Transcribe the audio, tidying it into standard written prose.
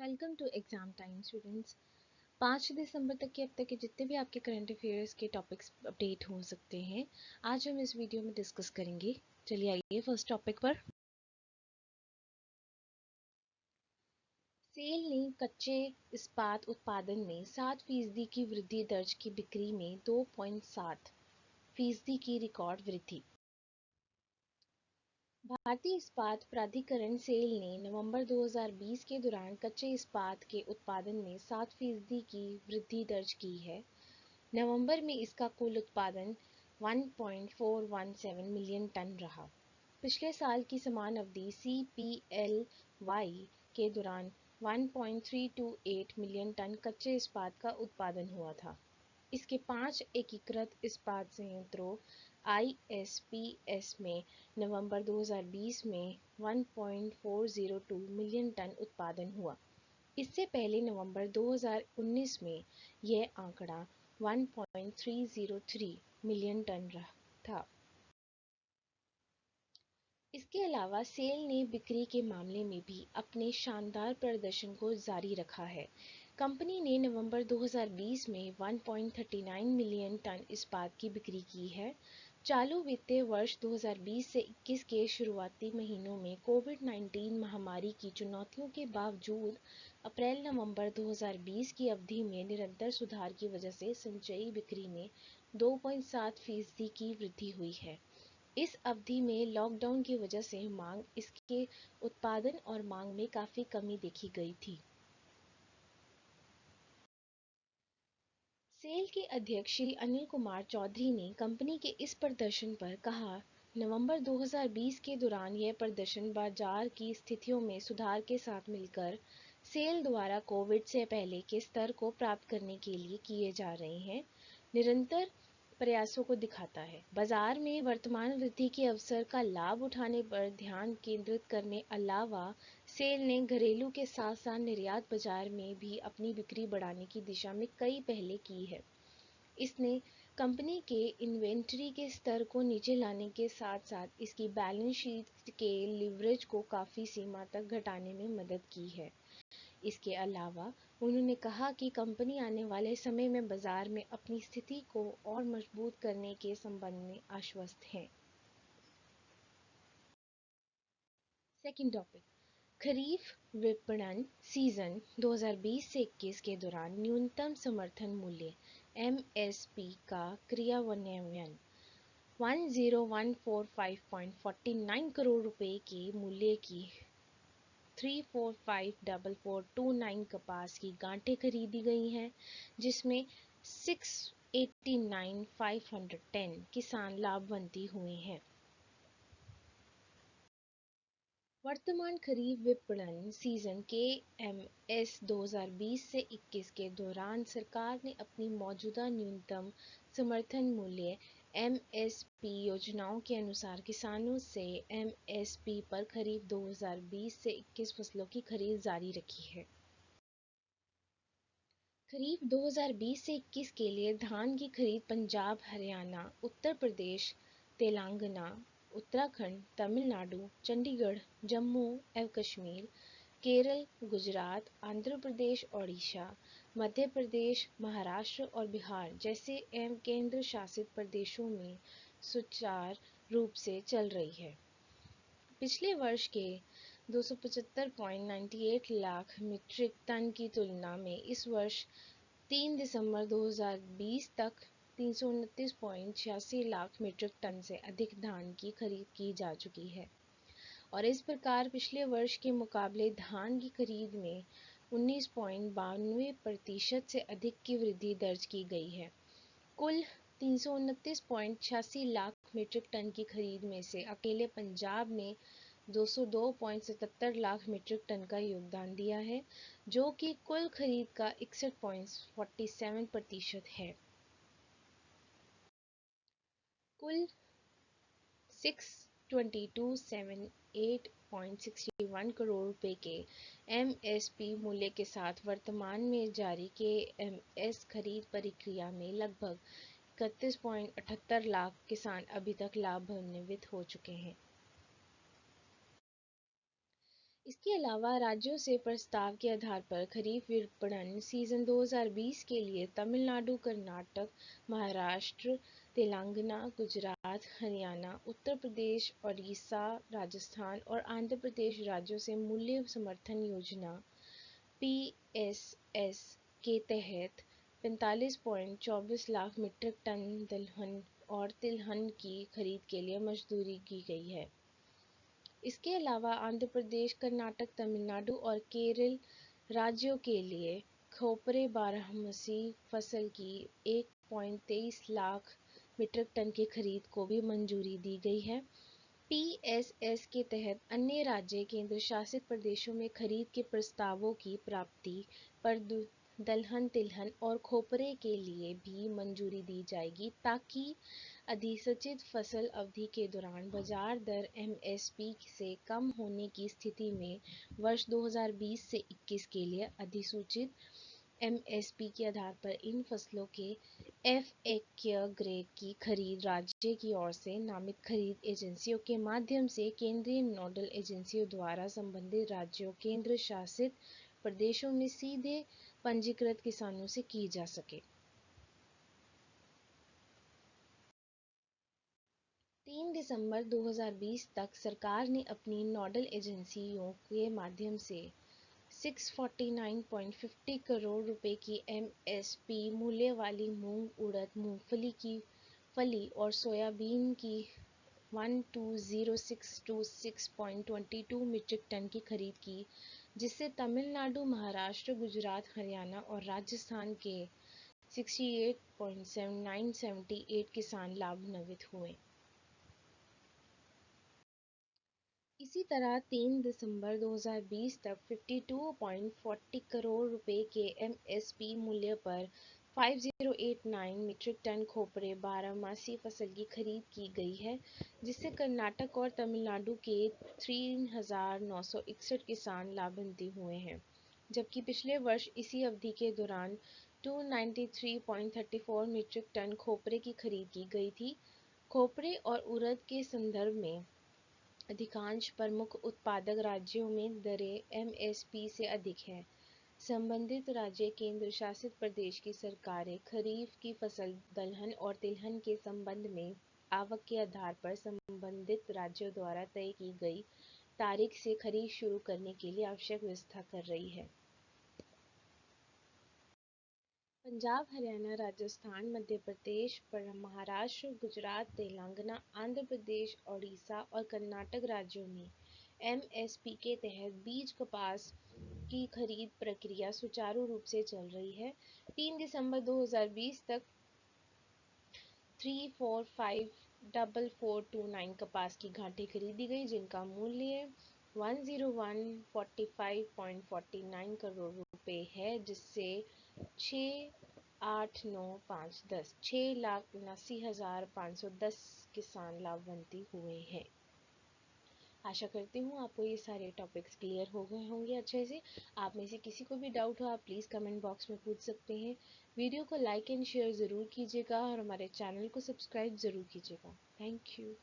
Welcome to exam time students. 5 दिसंबर तक के अब तक के जितने भी आपके करंट अफेयर्स के टॉपिक्स अपडेट हो सकते हैं, आज हम इस वीडियो में डिस्कस करेंगे। चलिए आइए फर्स्ट टॉपिक पर। सेल ने कच्चे इस्पात उत्पादन में 7% की वृद्धि दर्ज की, बिक्री में 2.7% की रिकॉर्ड वृद्धि। भारतीय इस्पात प्राधिकरण सेल ने नवंबर 2020 के दौरान कच्चे इस्पात के उत्पादन में 7% की वृद्धि दर्ज की है। नवंबर में इसका कुल उत्पादन 1.417 मिलियन टन रहा। पिछले साल की समान अवधि CPLY के दौरान 1.328 मिलियन टन कच्चे इस्पात का उत्पादन हुआ था। इसके 5 एकीकृत इस्पात संयंत्रों ISPS में नवंबर 2020 में 1.402 मिलियन टन उत्पादन हुआ। इससे पहले नवंबर 2019 में यह आंकड़ा 1.303 मिलियन टन था। इसके अलावा सेल ने बिक्री के मामले में भी अपने शानदार प्रदर्शन को जारी रखा है। कंपनी ने नवंबर 2020 में 1.39 मिलियन टन इस्पात की बिक्री की है। चालू वित्तीय वर्ष 2020 से 21 के शुरुआती महीनों में कोविड-19 महामारी की चुनौतियों के बावजूद अप्रैल-नवंबर 2020 की अवधि में निरंतर सुधार की वजह से संचयी बिक्री में 2.7% की वृद्धि हुई है। इस अवधि में लॉकडाउन की वजह से इसके उत्पादन और मांग में काफी कमी देखी गई थी। सेल के अध्यक्ष श्री अनिल कुमार चौधरी ने कंपनी के इस प्रदर्शन पर कहा, नवंबर 2020 के दौरान यह प्रदर्शन बाजार की स्थितियों में सुधार के साथ मिलकर सेल द्वारा कोविड से पहले के स्तर को प्राप्त करने के लिए किए जा रहे हैं निरंतर प्रयासों को दिखाता है। बाजार में वर्तमान वृद्धि के अवसर का लाभ उठाने पर ध्यान केंद्रित करने अलावा सेल ने घरेलू के साथ साथ निर्यात बाजार में भी अपनी बिक्री बढ़ाने की दिशा में कई पहले की है। इसने कंपनी के इन्वेंट्री के स्तर को नीचे लाने के साथ साथ इसकी बैलेंस शीट के लीवरेज को काफी सीमा तक घटाने में मदद की है। इसके अलावा उन्होंने कहा कि कंपनी आने वाले समय में बाजार में अपनी स्थिति को और मजबूत करने के संबंध में आश्वस्त है। सेकंड टॉपिक, खरीफ विपणन सीजन 2020 से 21 के दौरान न्यूनतम समर्थन मूल्य MSP का क्रियान्वयन 10,145.49 करोड़ रुपए के मूल्य की 3454429 कपास की गांठें खरीदी गई हैं, जिसमें 689,510 किसान लाभान्वित हुए हैं। वर्तमान खरीफ विपणन सीजन के MS 2020 से 21 के दौरान सरकार ने अपनी मौजूदा न्यूनतम समर्थन मूल्य MSP योजनाओं के अनुसार किसानों से MSP पर खरीफ 2020 से 21 फसलों की खरीद जारी रखी है। खरीफ 2020 से 21 के लिए धान की खरीद पंजाब, हरियाणा, उत्तर प्रदेश, तेलंगाना, उत्तराखंड, तमिलनाडु, चंडीगढ़, जम्मू एवं कश्मीर, केरल, गुजरात, आंध्र प्रदेश, ओडिशा, मध्य प्रदेश, महाराष्ट्र और बिहार जैसे एवं केंद्र शासित प्रदेशों में सुचारू रूप से चल रही है। पिछले वर्ष के 275.98 लाख मीट्रिक टन की तुलना में इस वर्ष 3 दिसंबर 2020 तक 329.86 लाख मीट्रिक टन से अधिक धान की खरीद की जा चुकी है और इस प्रकार पिछले वर्ष के मुकाबले धान की खरीद में 19.92% से अधिक की वृद्धि दर्ज की गई है। कुल 329.86 लाख मीट्रिक टन की खरीद में से अकेले पंजाब ने 202.77 लाख मीट्रिक टन का योगदान दिया है, जो कि कुल खरीद का 61.47% है। कुल 622,708.61 करोड़ रुपए के MSP मूल्य के साथ वर्तमान में जारी KMS खरीद प्रक्रिया में लगभग 31.78 लाख किसान अभी तक लाभान्वित हो चुके हैं। इसके अलावा राज्यों से प्रस्ताव के आधार पर खरीफ विपणन सीजन 2020 के लिए तमिलनाडु, कर्नाटक, महाराष्ट्र, तेलंगाना, गुजरात, हरियाणा, उत्तर प्रदेश, ओडिशा, राजस्थान और आंध्र प्रदेश राज्यों से मूल्य समर्थन योजना (पीएसएस) के तहत 45.24 लाख मीट्रिक टन दलहन और तिलहन की खरीद के लिए मंजूरी की गई है। इसके अलावा आंध्र प्रदेश, कर्नाटक, तमिलनाडु और केरल राज्यों के लिए खोपरे बारहमासी फसल की 1.23 लाख मीट्रिक टन की खरीद को भी मंजूरी दी गई है। पीएसएस के तहत अन्य राज्य केंद्र शासित प्रदेशों में खरीद के प्रस्तावों की प्राप्ति पर दलहन, तिलहन और खोपरे के लिए भी मंजूरी दी जाएगी ताकि अधिसूचित फसल अवधि के दौरान बाजार दर एमएसपी से कम होने की स्थिति में वर्ष 2020 से 21 के लिए अधिसूचित एमएसपी के आधार पर इन फसलों के एफएक्यू ग्रेड की खरीद राज्य की ओर से नामित खरीद एजेंसियों के माध्यम से केंद्रीय नोडल एजेंसियों द्वारा संबंधित राज्यों केंद्र शासित प्रदेशों में सीधे पंजीकृत किसानों से की जा सके। 3 दिसंबर 2020 तक सरकार ने अपनी नोडल एजेंसियों के माध्यम से 649.50 करोड़ रुपए की एमएसपी मूल्य वाली मूंग, उड़द, मूंगफली की फली और सोयाबीन की 120626.22 मीट्रिक टन की खरीद की, जिससे तमिलनाडु, महाराष्ट्र, गुजरात, हरियाणा और राजस्थान के 68.7978 किसान लाभान्वित हुए। इसी तरह 3 दिसंबर 2020 तक 52.40 करोड़ रुपए के एमएसपी मूल्य पर 5089 मीट्रिक टन खोपरे बारहमासी फसल की खरीद की गई है, जिससे कर्नाटक और तमिलनाडु के 3961 किसान लाभान्वित हुए हैं, जबकि पिछले वर्ष इसी अवधि के दौरान 293.34 मीट्रिक टन खोपरे की खरीद की गई थी। खोपरे और उड़द के संदर्भ में अधिकांश प्रमुख उत्पादक राज्यों में दरें एमएसपी से अधिक हैं। संबंधित राज्य केंद्र शासित प्रदेश की सरकारें खरीफ की फसल दलहन और तिलहन के संबंध में आवक के आधार पर संबंधित राज्यों द्वारा तय की गई तारीख से खरीद शुरू करने के लिए आवश्यक व्यवस्था कर रही है। पंजाब, हरियाणा, राजस्थान, मध्य प्रदेश, महाराष्ट्र, गुजरात, तेलंगाना, आंध्र प्रदेश, ओडिशा और कर्नाटक राज्यों में एमएसपी के तहत बीज कपास की खरीद प्रक्रिया सुचारू रूप से चल रही है। 3 दिसंबर 2020 तक 3454429 कपास की घाटी खरीदी गई, जिनका मूल्य 10145.49 करोड़ रुपए है, जिससे 6,89,510 किसान लाभान्वित हुए हैं। आशा करती हूँ आपको ये सारे टॉपिक्स क्लियर हो गए होंगे अच्छे से। आप में से किसी को भी डाउट हो आप प्लीज़ कमेंट बॉक्स में पूछ सकते हैं। वीडियो को लाइक एंड शेयर ज़रूर कीजिएगा और हमारे चैनल को सब्सक्राइब ज़रूर कीजिएगा। Thank you.